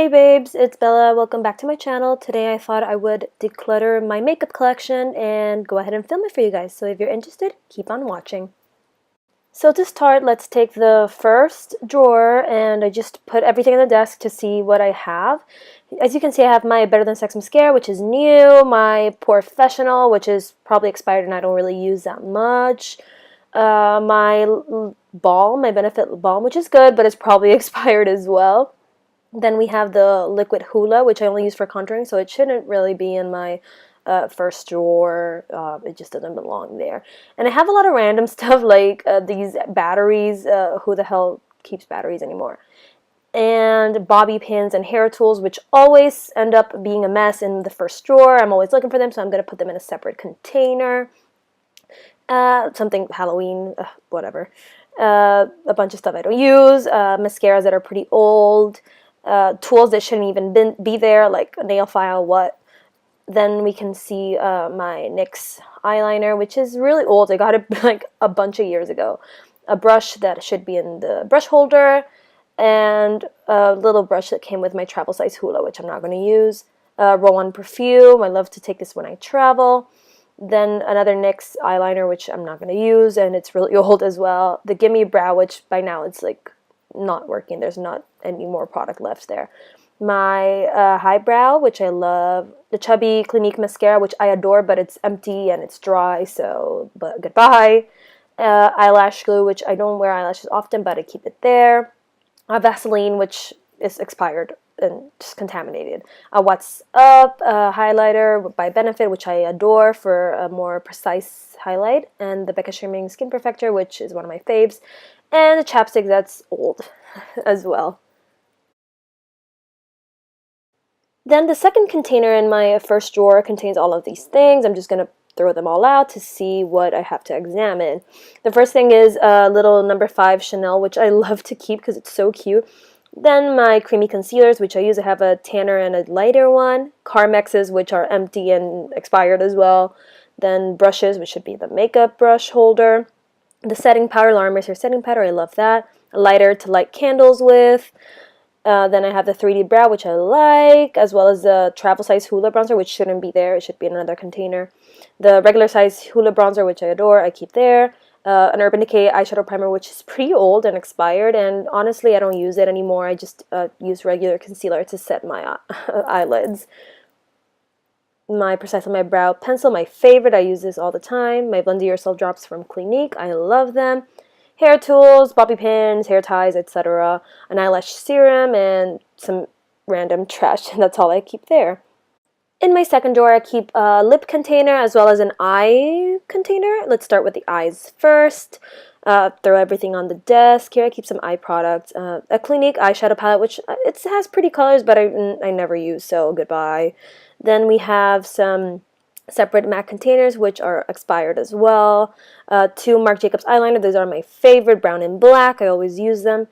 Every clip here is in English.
Hey babes, it's Bella. Welcome back to my channel. Today I thought I would declutter my makeup collection and go ahead and film it for you guys. So if you're interested, keep on watching. So to start, let's take the first drawer and I just put everything on the desk to see what I have. As you can see, I have my Better Than Sex mascara, which is new, my Professional, which is probably expired and I don't really use that much. My balm, my Benefit balm, which is good, but it's probably expired as well. Then we have the liquid hula, which I only use for contouring, so it shouldn't really be in my first drawer. It just doesn't belong there. And I have a lot of random stuff like these batteries. Who the hell keeps batteries anymore? And bobby pins and hair tools, which always end up being a mess in the first drawer. I'm always looking for them, so I'm going to put them in a separate container. Something Halloween, whatever. A bunch of stuff I don't use. Mascaras that are pretty old. Tools that shouldn't even be there, like a nail file, what. Then we can see my NYX eyeliner, which is really old. I got it like a bunch of years ago. A brush that should be in the brush holder, and a little brush that came with my travel size hula, which I'm not going to use. Roll-on perfume. I love to take this when I travel. Then another NYX eyeliner, which I'm not going to use, and it's really old as well. The Gimme Brow, which by now it's like not working. There's not any more product left there. My highbrow, which I love. The Chubby Clinique mascara, which I adore, but it's empty and it's dry, so but goodbye. Eyelash glue, which I don't wear eyelashes often, but I keep it there. Vaseline, which is expired and just contaminated. What's Up highlighter by Benefit, which I adore for a more precise highlight. And the Becca Sherming Skin Perfector, which is one of my faves. And the chapstick that's old as well. Then the second container in my first drawer contains all of these things. I'm just going to throw them all out to see what I have to examine. The first thing is a little number 5 Chanel, which I love to keep because it's so cute. Then my creamy concealers, which I use. I have a tanner and a lighter one. Carmexes, which are empty and expired as well. Then brushes, which should be the makeup brush holder. The setting powder, Laura Mercier setting powder, I love that. A lighter to light candles with. Then I have the 3D brow, which I like, as well as the travel size Hula bronzer, which shouldn't be there. It should be in another container. The regular size Hula bronzer, which I adore, I keep there. An Urban Decay eyeshadow primer, which is pretty old and expired, and honestly, I don't use it anymore. I just use regular concealer to set my eyelids. My Precisely My Brow pencil, my favorite. I use this all the time. My Blend Yourself drops from Clinique. I love them. Hair tools, bobby pins, hair ties, etc. An eyelash serum, and some random trash. That's all I keep there. In my second drawer, I keep a lip container as well as an eye container. Let's start with the eyes first. Throw everything on the desk. Here I keep some eye products. A Clinique eyeshadow palette, which it has pretty colors, but I never use, so goodbye. Then we have some separate MAC containers, which are expired as well. 2 Marc Jacobs eyeliner. These are my favorite, brown and black. I always use them.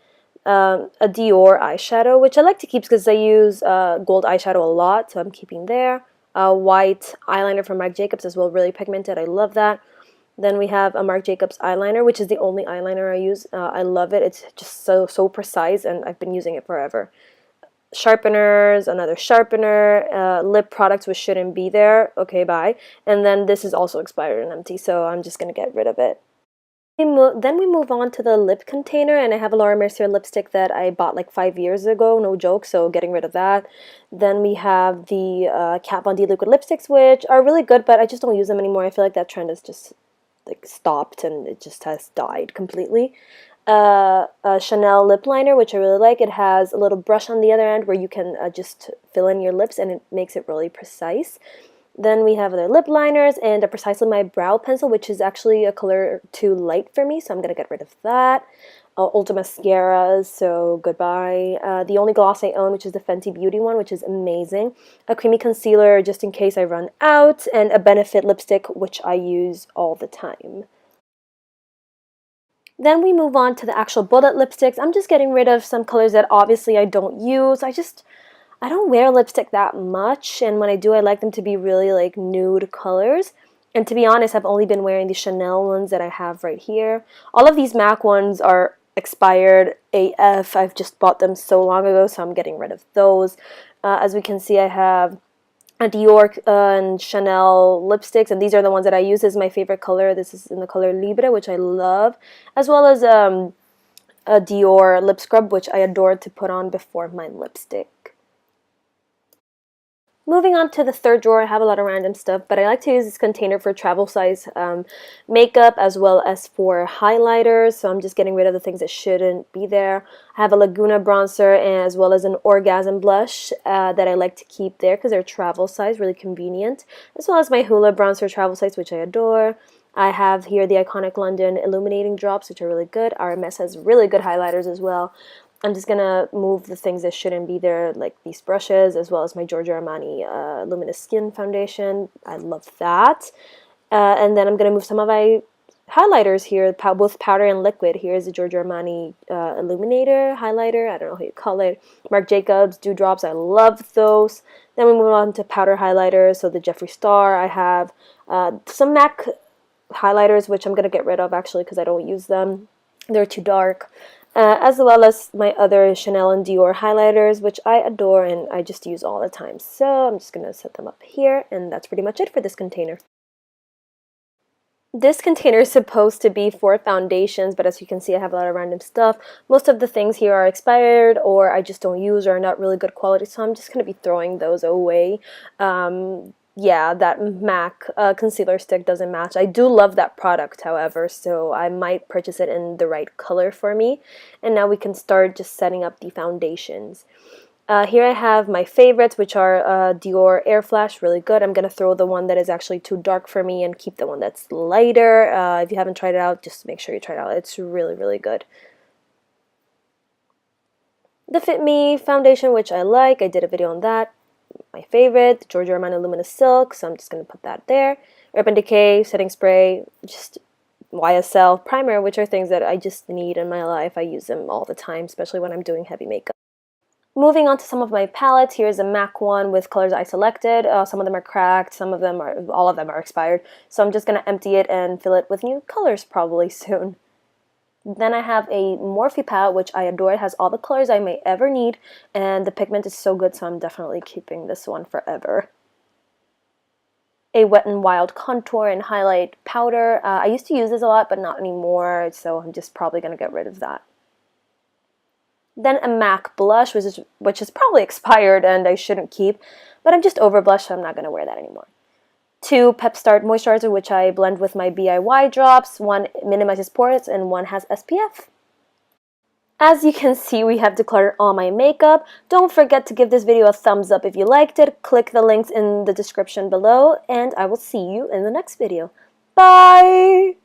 A Dior eyeshadow, which I like to keep because I use gold eyeshadow a lot, so I'm keeping there. A white eyeliner from Marc Jacobs as well, really pigmented. I love that. Then we have a Marc Jacobs eyeliner, which is the only eyeliner I use. I love it. It's just so precise, and I've been using it forever. Sharpeners, another sharpener, lip products which shouldn't be there. Okay, bye. And then this is also expired and empty, so I'm just going to get rid of it. Then we move on to the lip container, and I have a Laura Mercier lipstick that I bought like 5 years ago, no joke, so getting rid of that. Then we have the Kat Von D liquid lipsticks, which are really good, but I just don't use them anymore. I feel like that trend has just like stopped and it just has died completely. A Chanel lip liner, which I really like. It has a little brush on the other end where you can just fill in your lips, and it makes it really precise. Then we have other lip liners and a Precisely My Brow pencil, which is actually a color too light for me, so I'm going to get rid of that. Ulta mascaras, so goodbye. The only gloss I own, which is the Fenty Beauty one, which is amazing. A creamy concealer, just in case I run out. And a Benefit lipstick, which I use all the time. Then we move on to the actual bullet lipsticks. I'm just getting rid of some colors that obviously I don't use. I don't wear lipstick that much, and when I do, I like them to be really like nude colors. And to be honest, I've only been wearing the Chanel ones that I have right here. All of these MAC ones are expired AF. I've just bought them so long ago, so I'm getting rid of those. As we can see, I have a Dior and Chanel lipsticks, and these are the ones that I use. This is my favorite color. This is in the color Libre, which I love, as well as a Dior lip scrub, which I adore to put on before my lipstick. Moving on to the third drawer, I have a lot of random stuff, but I like to use this container for travel size makeup as well as for highlighters, so I'm just getting rid of the things that shouldn't be there. I have a Laguna bronzer as well as an Orgasm blush that I like to keep there because they're travel size, really convenient, as well as my Hoola bronzer travel size, which I adore. I have here the iconic London illuminating drops, which are really good. RMS has really good highlighters as well. I'm just going to move the things that shouldn't be there, like these brushes, as well as my Giorgio Armani Luminous Skin Foundation. I love that. And then I'm going to move some of my highlighters here, both powder and liquid. Here's the Giorgio Armani Illuminator highlighter. I don't know how you call it. Marc Jacobs Dewdrops. I love those. Then we move on to powder highlighters. So the Jeffree Star. I have some MAC highlighters, which I'm going to get rid of, actually, because I don't use them. They're too dark. As well as my other Chanel and Dior highlighters, which I adore and I just use all the time. So I'm just going to set them up here, and that's pretty much it for this container. This container is supposed to be for foundations, but as you can see, I have a lot of random stuff. Most of the things here are expired or I just don't use or are not really good quality, so I'm just going to be throwing those away. Yeah, that MAC concealer stick doesn't match. I do love that product, however, so I might purchase it in the right color for me. And now we can start just setting up the foundations. Here I have my favorites, which are Dior Air Flash, really good. I'm going to throw the one that is actually too dark for me and keep the one that's lighter. If you haven't tried it out, just make sure you try it out. It's really, really good. The Fit Me foundation, which I like. I did a video on that. My favorite, Giorgio Armani Luminous Silk, so I'm just going to put that there. Urban Decay, setting spray, just YSL, primer, which are things that I just need in my life. I use them all the time, especially when I'm doing heavy makeup. Moving on to some of my palettes, here's a MAC one with colors I selected. Some of them are cracked, some of them are, all of them are expired. So I'm just going to empty it and fill it with new colors probably soon. Then I have a Morphe palette, which I adore. It has all the colors I may ever need, and the pigment is so good, so I'm definitely keeping this one forever. A Wet n Wild contour and highlight powder. I used to use this a lot, but not anymore, so I'm just probably going to get rid of that. Then a MAC blush, which is probably expired and I shouldn't keep, but I'm just over blush, so I'm not going to wear that anymore. 2 Pep Start moisturizer, which I blend with my DIY drops. 1 minimizes pores and 1 has SPF. As you can see, we have decluttered all my makeup. Don't forget to give this video a thumbs up if you liked it. Click the links in the description below, and I will see you in the next video. Bye!